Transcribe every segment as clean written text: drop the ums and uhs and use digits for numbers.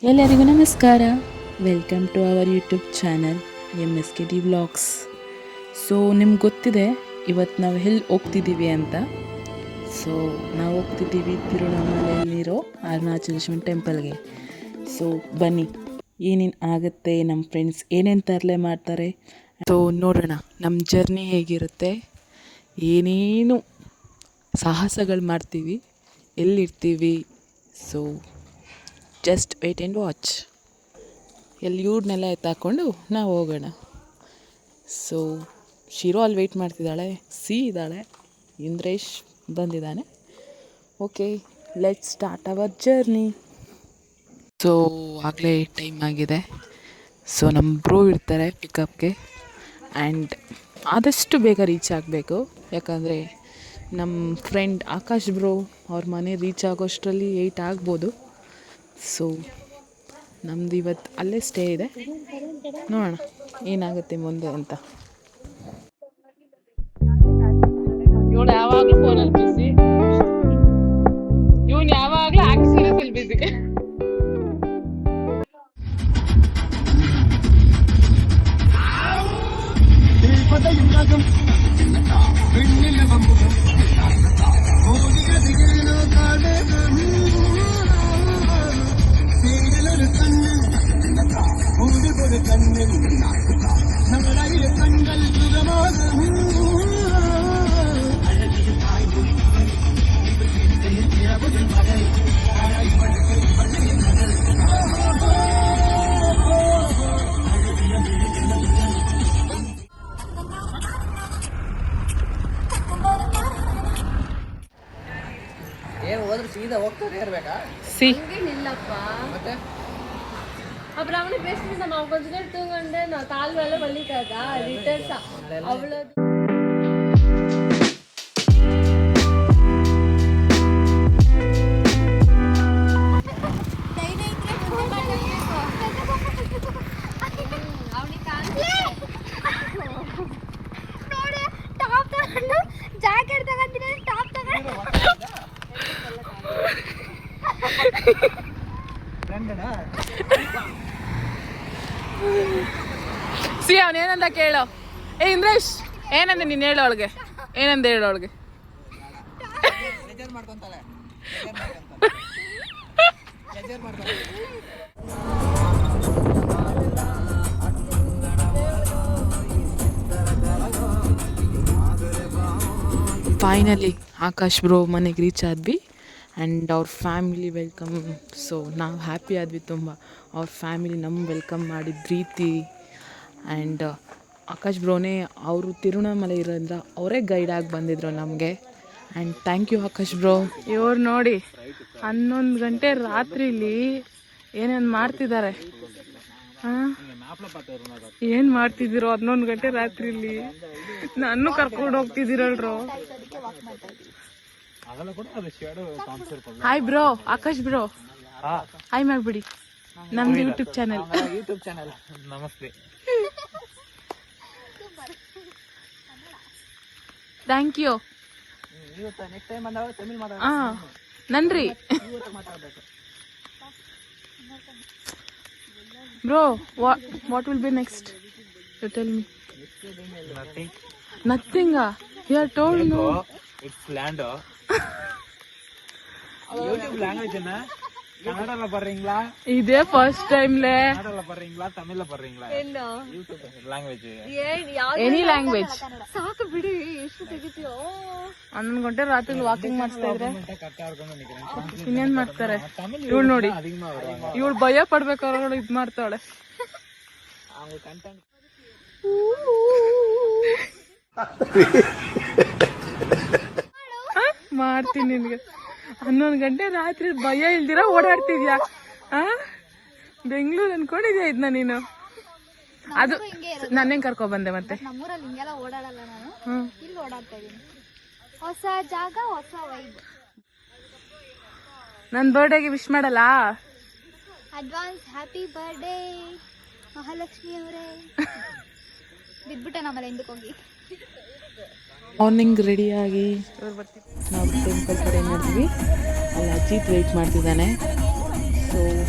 ಎಲ್ಲರಿಗೂ ನಮಸ್ಕಾರ. Welcome to our YouTube channel MSKD vlogs. So ನಿಮ್ಗೆ ಗೊತ್ತಿದೆ ಇವತ್ತು ನಾವು ಎಲ್ಲಿ ಹೋಗ್ತಿದ್ದೀವಿ ಅಂತ. ಸೊ ನಾವು ಹೋಗ್ತಿದ್ದೀವಿ ತಿರುವಣ್ಣಾಮಲೆಯಲ್ಲಿರೋ ಅರುಣಾಚಲೇಶ್ವರ ಟೆಂಪಲ್ಗೆ. ಸೊ ಬನ್ನಿ ಏನೇನು ಆಗುತ್ತೆ, ನಮ್ಮ ಫ್ರೆಂಡ್ಸ್ ಏನೇನು ತರಲೆ ಮಾಡ್ತಾರೆ, ಸೊ ನೋಡೋಣ ನಮ್ಮ ಜರ್ನಿ ಹೇಗಿರುತ್ತೆ, ಏನೇನು ಸಾಹಸಗಳು ಮಾಡ್ತೀವಿ, ಎಲ್ಲಿರ್ತೀವಿ. So just wait and watch. ಎಲ್ಲಿ ಇವ್ರನ್ನೆಲ್ಲ ಎತ್ತಾಕೊಂಡು ನಾವು ಹೋಗೋಣ. ಸೊ ಶಿರೋ ಅಲ್ಲಿ ವೆಯ್ಟ್ ಮಾಡ್ತಿದ್ದಾಳೆ, ಸಿ ಇದ್ದಾಳೆ, ಇಂದ್ರೇಶ್ ಬಂದಿದ್ದಾನೆ. Okay, let's start hour journey. So ಆಗಲೇ ಟೈಮ್ ಆಗಿದೆ. ಸೊ ನಮ್ಮ ಬ್ರೋ ಇರ್ತಾರೆ ಪಿಕಪ್ಗೆ. ಆ್ಯಂಡ್ ಆದಷ್ಟು ಬೇಗ ರೀಚ್ ಆಗಬೇಕು, ಯಾಕಂದರೆ ನಮ್ಮ ಫ್ರೆಂಡ್ ಆಕಾಶ್ ಬ್ರೋ ಅವ್ರ ಮನೆ ರೀಚ್ ಆಗೋಷ್ಟರಲ್ಲಿ 8 ಆಗ್ಬೋದು. ಸೊ ನಮ್ದು ಇವತ್ತು ಅಲ್ಲೇ ಸ್ಟೇ ಇದೆ, ನೋಡೋಣ ಏನಾಗುತ್ತೆ ಮುಂದೆ ಅಂತ. ಇವಳು ಯಾವಾಗಲೂ ಫೋನಲ್ಲಿ ಬಿಸಿ, ಇವನು ಯಾವಾಗಲೂ ಆಕ್ಸಿಡೆಂಟಲ್ಲಿ ಬಿಸಿ. ಸಿ அப்புறம் அவனு பேசிட்டு நான் கொஞ்ச நேரம் தூங்கண்டே நான் கால் வேலை வலிக்காதா ரிட்டர்ஸா அவ்வளோ ಜಾಕೆಟ್ ತಗೊಂಡಿನಿ ಟಾಪ್ ತಗೊಂಡು ಸಿ ಅವನೇನಂದ ಕೇಳೋ. ಇಂದ್ರೇಶ್ ಏನಂದೆ ನೀನು ಹೇಳೋ, ಅವಳಿಗೆ ಏನಂದ ಹೇಳೋ, ಅವಳಿಗೆ ಫೈನಲಿ ಆಕಾಶ್ ಬ್ರೋ ಮನೆಗೆ ರೀಚ್ ಆದ್ವಿ. ಆ್ಯಂಡ್ ಅವ್ರ ಫ್ಯಾಮಿಲಿ ವೆಲ್ಕಮ್. ಸೊ ನಾವು ಹ್ಯಾಪಿ ಆದ್ವಿ ತುಂಬ. ಅವ್ರ ಫ್ಯಾಮಿಲಿ ನಮ್ಮ ವೆಲ್ಕಮ್ ಮಾಡಿದ ರೀತಿ. ಆ್ಯಂಡ್ ಆಕಾಶ್ ಬ್ರೋನೇ ಅವರು ತಿರುವಣ್ಣಾಮಲೆ ಇರೋದ್ರಿಂದ ಅವರೇ ಗೈಡ್ ಆಗಿ ಬಂದಿದ್ರು ನಮಗೆ. And thank you Akash bro. ಇವ್ರು ನೋಡಿ 11 ಗಂಟೆ ರಾತ್ರಿಲಿ ಏನೇನು ಮಾಡ್ತಿದ್ದಾರೆ. ಹಾಂ, ಏನು ಮಾಡ್ತಿದ್ದೀರೋ 11 ಗಂಟೆ ರಾತ್ರಿಲಿ? ನಾನು ಕರ್ಕೊಂಡು ಹೋಗ್ತಿದ್ದೀರಲ್ರೋ. Hi bro, Akash bro hi ಮಾಡ್ಬಿಡಿ ನಮ್ದು ಯೂಟ್ಯೂಬ್ ಚಾನಲ್. ನಮಸ್ತೆ. Thank you. ನನ್ರಿ bro, what will be next? You tell me. Nothing. You are told no. It's land. YouTube language என்ன? கன்னடல பண்றீங்களா? இதே ஃபர்ஸ்ட் டைம்ல. கன்னடல பண்றீங்களா? தமிழ்ல பண்றீங்களா? என்ன ಯೂಟ್ಯೂಬ್ ಲ್ಯಾಂಗ್ವೇಜ್ ಎನಿ ಲ್ಯಾಂಗ್ವೇಜ್ ಸಾಕು ಬಿಡಿ. ಎಷ್ಟು ತೆಗಿತೀಯೋ? 11 ಗಂಟೆ ರಾತ್ರಿ ವಾಕಿಂಗ್ ಮಾಡ್ತಾ ಇದ್ರೆ ಕರೆಕ್ಟಾ ಇರ್ಕೊಂಡು ನಿಂತಿದ್ದೀನಿ. ಇನ್ನೇನ್ ಮಾಡ್ತಾರೆ ಇವಳು ನೋಡಿ. ಇವಳು ಭಯ ಪಡ್ಬೇಕಾದ್ರೆ ಇದ್ ಮಾಡ್ತಾಳೆ. அவங்க ಕಂಟೆಂಟ್ ಮಾಡ್ತೀನಿ ನಿನ್ಗೆ. 11 ಗಂಟೆ ರಾತ್ರಿ ಭಯ ಇಲ್ದಿರ ಓಡಾಡ್ತಿದ್ಯಾ? ಬೆಂಗಳೂರು ಅನ್ಕೊಂಡಿದ್ಯಾ ಇದನ್ನ ನೀನು? ಅದು ನನ್ನೇ ಕರ್ಕೊ ಬಂದೆ. ಮತ್ತೆ ನಮ್ಮೂರಲ್ಲಿ ಹಿಂಗೆಲ್ಲ ಓಡಾಡಲ್ಲ ನಾನು. ಇಲ್ಲಿ ಓಡಾಡ್ತಾ ಇದೀನಿ. ಹೊಸ ಜಾಗ, ಹೊಸ ವೈಬ್. ನನ್ ಬರ್ಡೇಗೆ ವಿಶ್ ಮಾಡಲ್ಲ? ಅಡ್ವಾನ್ಸ್ ಹ್ಯಾಪಿ ಬರ್ಡೇ ಮಹಾಲಕ್ಷ್ಮಿ ಅವರೇ. ಬಿದ್ಬಿಟ್ಟೆ ನಮ್ಮಲ್ಲಿ ಹಿಂದಕ್ಕೆ ಹೋಗಿ. ಮಾರ್ನಿಂಗ್ ರೆಡಿಯಾಗಿ ನಾವು ಟೆಂಪಲ್ ಕಡೆ ನೋಡಿದ್ವಿ. ಅಲ್ಲಿ ಅಜಿತ್ ವೆಯ್ಟ್ ಮಾಡ್ತಿದ್ದಾನೆ. ಸೊ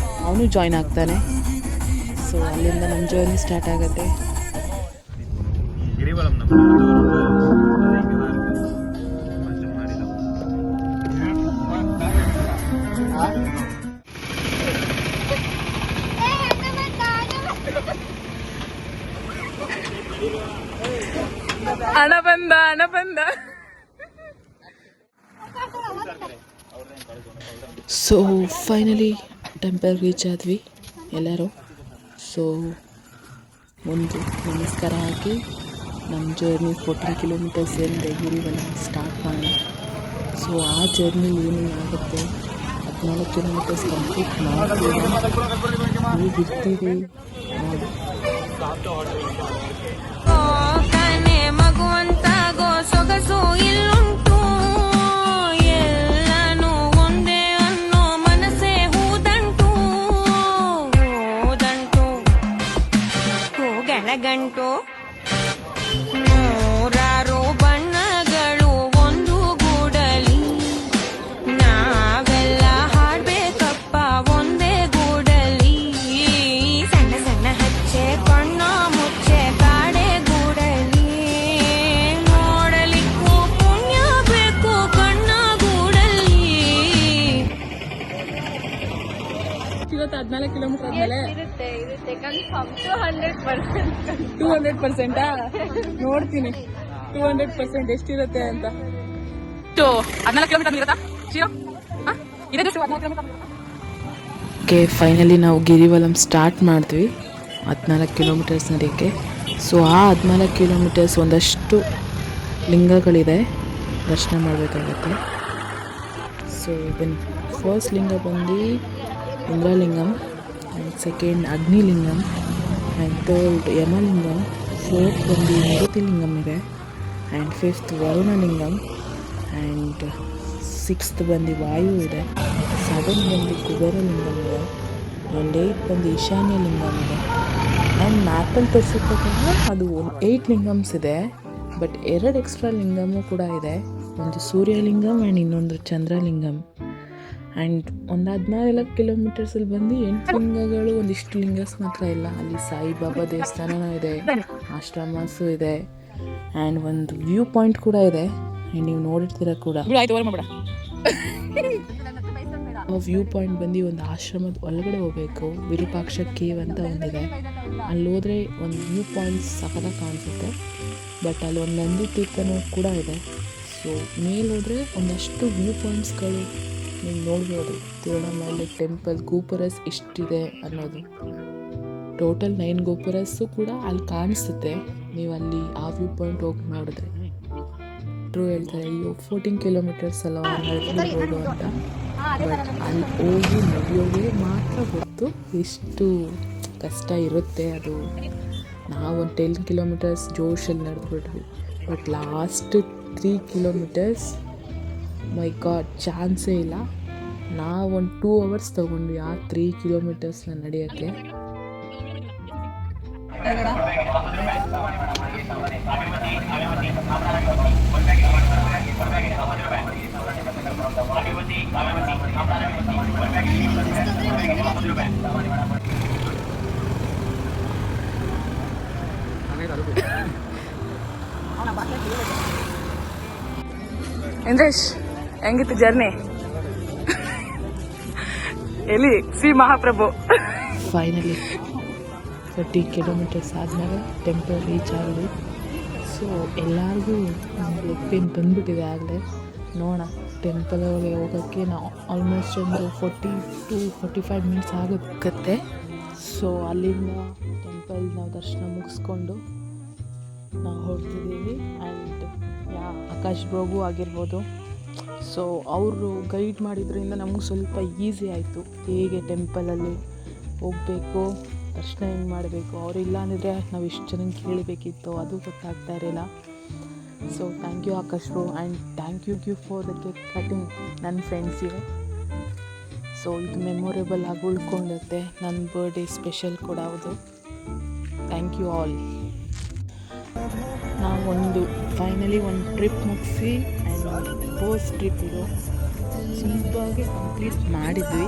ಅವನು ಜಾಯ್ನ್ ಆಗ್ತಾನೆ. ಸೊ ಅಲ್ಲಿಂದ ನಮ್ಮ ಜರ್ನಿ ಸ್ಟಾರ್ಟ್ ಆಗುತ್ತೆ. ಗಿರಿವಲಂ ಹಣ ಬಂದ. ಸೊ ಫೈನಲಿ ಟೆಂಪಲ್ ರೀಚ್ ಆದ್ವಿ ಎಲ್ಲರೂ. ಸೊ ಒಂದು ನಮಸ್ಕಾರ ಹಾಕಿ ನಮ್ಮ ಜರ್ನಿ 14 ಕಿಲೋಮೀಟರ್ಸ್ ಏನಿದೆ ಗಿರಿವಲ ಸ್ಟಾರ್ಟ್ ಮಾಡೋಣ. ಸೊ ಆ ಜರ್ನಿ ಏನೇನು ಆಗುತ್ತೆ 14 ಕಿಲೋಮೀಟರ್ಸ್ ಕಂಪ್ಲೀಟ್ ಮಾಡ್ತೀವಿ, ಬಿಡ್ತೀವಿ ನೋಡಿ. ಮಗುವಂತಾಗೋ ಸೊಗಸು ಇಲ್ಲುಂಟು, ಎಲ್ಲಾನು ಒಂದೇ ಅನ್ನೋ ಮನಸ್ಸೇ ಹೂದಂಟು, ಹೂಗಳಗಂಟು, ನೂರಾರು ಬಣ್ಣಗಳು ಒಂದು ಗೂಡಲಿ, ನಾವೆಲ್ಲ ಹಾಡ್ಬೇಕಪ್ಪ ಒಂದೇ ಗೂಡಲಿ, ಸಣ್ಣ ಸಣ್ಣ ಹಚ್ಚೆ ಕಣ್ಣ ಮುಚ್ಚೆ ಕಾಡೆ ಗೂಡಲಿ, ನೋಡಲಿಕ್ಕೂ ಪುಣ್ಯ ಬೇಕು ಕಣ್ಣ ಗೂಡಲಿ. ಇವತ್ತು 14 ಕಿಲೋಮೀಟರ್ ಆದ್ಮೇಲೆ ಇರುತ್ತೆ ಕನ್ಫರ್ಮ್ 200%. 200%? ನೋಡ್ತೀನಿ 200% ಎಷ್ಟಿರುತ್ತೆ ಅಂತ. 14 ಕಿಲೋಮೀಟರ್ ಇರುತ್ತಾ ಶಿರೋ? ಓಕೆ, ಫೈನಲಿ ನಾವು ಗಿರಿವಲಂ ಸ್ಟಾರ್ಟ್ ಮಾಡಿದ್ವಿ 14 ಕಿಲೋಮೀಟರ್ಸ್ ನಡೆಯೋಕ್ಕೆ. ಸೊ ಆ 14 ಕಿಲೋಮೀಟರ್ಸ್ ಒಂದಷ್ಟು ಲಿಂಗಗಳಿದೆ, ದರ್ಶನ ಮಾಡಬೇಕಾಗತ್ತೆ. ಸೊ ಬನ್ನಿ. ಫಸ್ಟ್ ಲಿಂಗ ಬಂದು Indralingam, and second Agnilingam, and third Yamalingam, fourth ಬಂದು ನಿರುತಿಲಿಂಗಂ ಇದೆ, and fifth Varunalingam, and sixth ಬಂದು ವಾಯು ಇದೆ, 7 ಬಂದು ಕುಬೇರಲಿಂಗಂ ಇದೆ, ಆ್ಯಂಡ್ 8 ಬಂದು ಈಶಾನ್ಯ ಲಿಂಗಂ ಇದೆ. ಆ್ಯಂಡ್ ಮ್ಯಾಪಲ್ಲಿ ತೋರಿಸಿದ ಪ್ರಕಾರ ಅದು 8 ಲಿಂಗಮ್ಸ್ ಇದೆ, ಬಟ್ 2 ಎಕ್ಸ್ಟ್ರಾ ಲಿಂಗಮು ಕೂಡ ಇದೆ. ಒಂದು ಸೂರ್ಯಲಿಂಗಂ ಆ್ಯಂಡ್ ಇನ್ನೊಂದು ಚಂದ್ರಲಿಂಗಂ. ಆ್ಯಂಡ್ ಒಂದು 14 ಕಿಲೋಮೀಟರ್ಸಲ್ಲಿ ಬಂದು 8 ಲಿಂಗಗಳು, ಒಂದಿಷ್ಟು ಲಿಂಗಸ್ ಮಾತ್ರ ಇಲ್ಲ. ಅಲ್ಲಿ ಸಾಯಿಬಾಬಾ ದೇವಸ್ಥಾನನೂ ಇದೆ, ಆಶ್ರಮಸು ಇದೆ, ಆ್ಯಂಡ್ ಒಂದು ವ್ಯೂ ಪಾಯಿಂಟ್ ಕೂಡ ಇದೆ. ಆ್ಯಂಡ್ ನೀವು ನೋಡಿರ್ತೀರ ಕೂಡ. ಆ ವ್ಯೂ ಪಾಯಿಂಟ್ ಬಂದು ಒಂದು ಆಶ್ರಮದ ಒಳಗಡೆ ಹೋಗಬೇಕು, ವಿರೂಪಾಕ್ಷ ಕೇವ್ ಅಂತ ಒಂದಿದೆ. ಅಲ್ಲಿ ಹೋದರೆ ಒಂದು ವ್ಯೂ ಪಾಯಿಂಟ್ ಸಖತ್ತಾಗಿ ಕಾಣಿಸುತ್ತೆ. ಬಟ್ ಅಲ್ಲಿ ಒಂದು ನಂದಿ ತೀರ್ಥನೂ ಕೂಡ ಇದೆ. ಸೊ ಮೇಲೆ ಹೋದರೆ ಒಂದಷ್ಟು ವ್ಯೂ ಪಾಯಿಂಟ್ಸ್ಗಳು ನೀವು ನೋಡ್ಬೋದು. ತಿರುವಣ್ಣಾಮಲೈ ಟೆಂಪಲ್ ಗೋಪುರಸ್ ಎಷ್ಟಿದೆ ಅನ್ನೋದು. ಟೋಟಲ್ 9 ಗೋಪುರಸ್ಸು ಕೂಡ ಅಲ್ಲಿ ಕಾಣಿಸುತ್ತೆ ನೀವು ಅಲ್ಲಿ ಆ ವ್ಯೂ ಪಾಯಿಂಟ್ ಹೋಗಿ ನೋಡಿದ್ರೆ. ಹೇಳ್ತಾರೆ ಅಯ್ಯೋ 14 ಕಿಲೋಮೀಟರ್ಸ್ ಅಲ್ಲ ನಡೆದ್ಬಿಡ್ಬೋದು ಅಂತ. ಬಟ್ ಅಲ್ಲಿ ಹೋಗಿ ನಡೆಯೋಗೆ ಮಾತ್ರ ಗೊತ್ತು ಎಷ್ಟು ಕಷ್ಟ ಇರುತ್ತೆ ಅದು. ನಾವು ಒಂದು 10 ಕಿಲೋಮೀಟರ್ಸ್ ಜೋಶಲ್ಲಿ ನಡೆದ್ಬಿಟ್ವಿ. But last 3 kilometres my god ಚಾನ್ಸೇ ಇಲ್ಲ. ನಾವೊಂದು 2 ಅವರ್ಸ್ ತೊಗೊಂಡ್ವಿ ಆ 3 ಕಿಲೋಮೀಟರ್ಸ್ನ ನಡೆಯೋಕ್ಕೆ. ಇಂದ್ರೇಶ್, ಹೆಂಗಿತ್ತು ಜರ್ನಿ? ಎಲ್ಲಿ ಶ್ರೀ ಮಹಾಪ್ರಭು. ಫೈನಲಿ 30 ಕಿಲೋಮೀಟರ್ಸ್ ಆದಮೇಲೆ ಟೆಂಪಲ್ ರೀಚ್ ಆಗಿದೆ. ಸೊ ಎಲ್ಲರಿಗೂ ಲೆಗ್ ಪೇನ್ ಬಂದುಬಿಟ್ಟಿದೆ ಆಗಲೇ. ನೋಡೋಣ, ಟೆಂಪಲ್ ಒಳಗೆ ಹೋಗೋಕ್ಕೆ ನಾವು ಆಲ್ಮೋಸ್ಟ್ ಒಂದು 40 to 45 ಮಿನಿಟ್ಸ್ ಆಗುತ್ತೆ. ಸೊ ಅಲ್ಲಿಂದ ಟೆಂಪಲ್ ನಾವು ದರ್ಶನ ಮುಗಿಸ್ಕೊಂಡು ನಾವು ಹೊರಡ್ತಿದ್ದೀವಿ. ಆ್ಯಂಡ್ ಆಕಾಶ್ ಬ್ರೋಗೂ ಆಗಿರ್ಬೋದು. ಸೊ ಅವರು ಗೈಡ್ ಮಾಡಿದ್ರಿಂದ ನಮಗೂ ಸ್ವಲ್ಪ ಈಸಿ ಆಯಿತು, ಹೇಗೆ ಟೆಂಪಲಲ್ಲಿ ಹೋಗಬೇಕು, ದರ್ಶನ ಹೆಂಗೆ ಮಾಡಬೇಕು. ಅವರಿಲ್ಲ ಅಂದಿದ್ರೆ ನಾವು ಎಷ್ಟು ಜನ ಕೇಳಬೇಕಿತ್ತು, ಅದು ಗೊತ್ತಾಗ್ತಾ ಇರಲಿಲ್ಲ. So thank you Akash bro, and thank you for the cake cutting ನನ್ನ ಫ್ರೆಂಡ್ಸಿಗೆ. ಸೊ ಇದು ಮೆಮೊರೇಬಲ್ ಆಗಿ ಉಳ್ಕೊಂಡಿರುತ್ತೆ, ನನ್ನ ಬರ್ಡೇ ಸ್ಪೆಷಲ್ ಕೂಡ ಹೌದು. Thank you all. ನಾವು ಫೈನಲಿ ಒಂದು ಟ್ರಿಪ್ ಮುಗಿಸಿ, ಆ್ಯಂಡ್ ಫಸ್ಟ್ ಟ್ರಿಪ್ ಇದು ಸಿಂಪಲ್ಗೆ ಕಂಪ್ಲೀಟ್ ಮಾಡಿದ್ವಿ.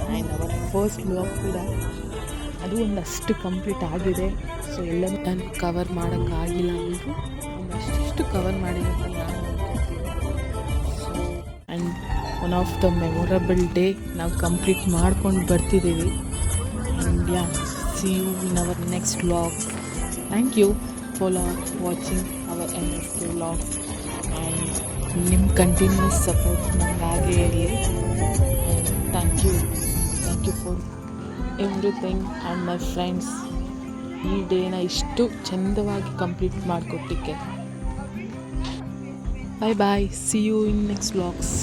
ಆ್ಯಂಡ್ ಅವರ್ ಫಸ್ಟ್ ವ್ಲಾಗ್ ಕೂಡ ಅದು ಒಂದಷ್ಟು ಕಂಪ್ಲೀಟ್ ಆಗಿದೆ. ಸೊ ಎಲ್ಲ ನಾನು ಕವರ್ ಮಾಡೋಕ್ಕಾಗಿಲ್ಲ ಅಂದರೂ ಒಂದಷ್ಟು ಕವರ್ ಮಾಡಿದೆ ಅಂತ ನಾನು ಅನ್ಕೊಳ್ತೀನಿ. So and one of the memorable day ನಾವು ಕಂಪ್ಲೀಟ್ ಮಾಡ್ಕೊಂಡು ಬರ್ತಿದ್ದೀವಿ. And yeah, see you in our next vlog. Thank you for watching our MSK vlogs and ನಿಮ್ಮ ಕಂಟಿನ್ಯೂಸ್ ಸಪೋರ್ಟ್ ನಂಗೆ ಹಾಗೇ ಇರಲಿ. Thank you for everything and my friends, ಈ ಡೇನ ಇಷ್ಟು ಚಂದವಾಗಿ ಕಂಪ್ಲೀಟ್ ಮಾಡಿಕೊಟ್ಟಿಕ್ಕೆ. Bye bye, see you in next vlogs.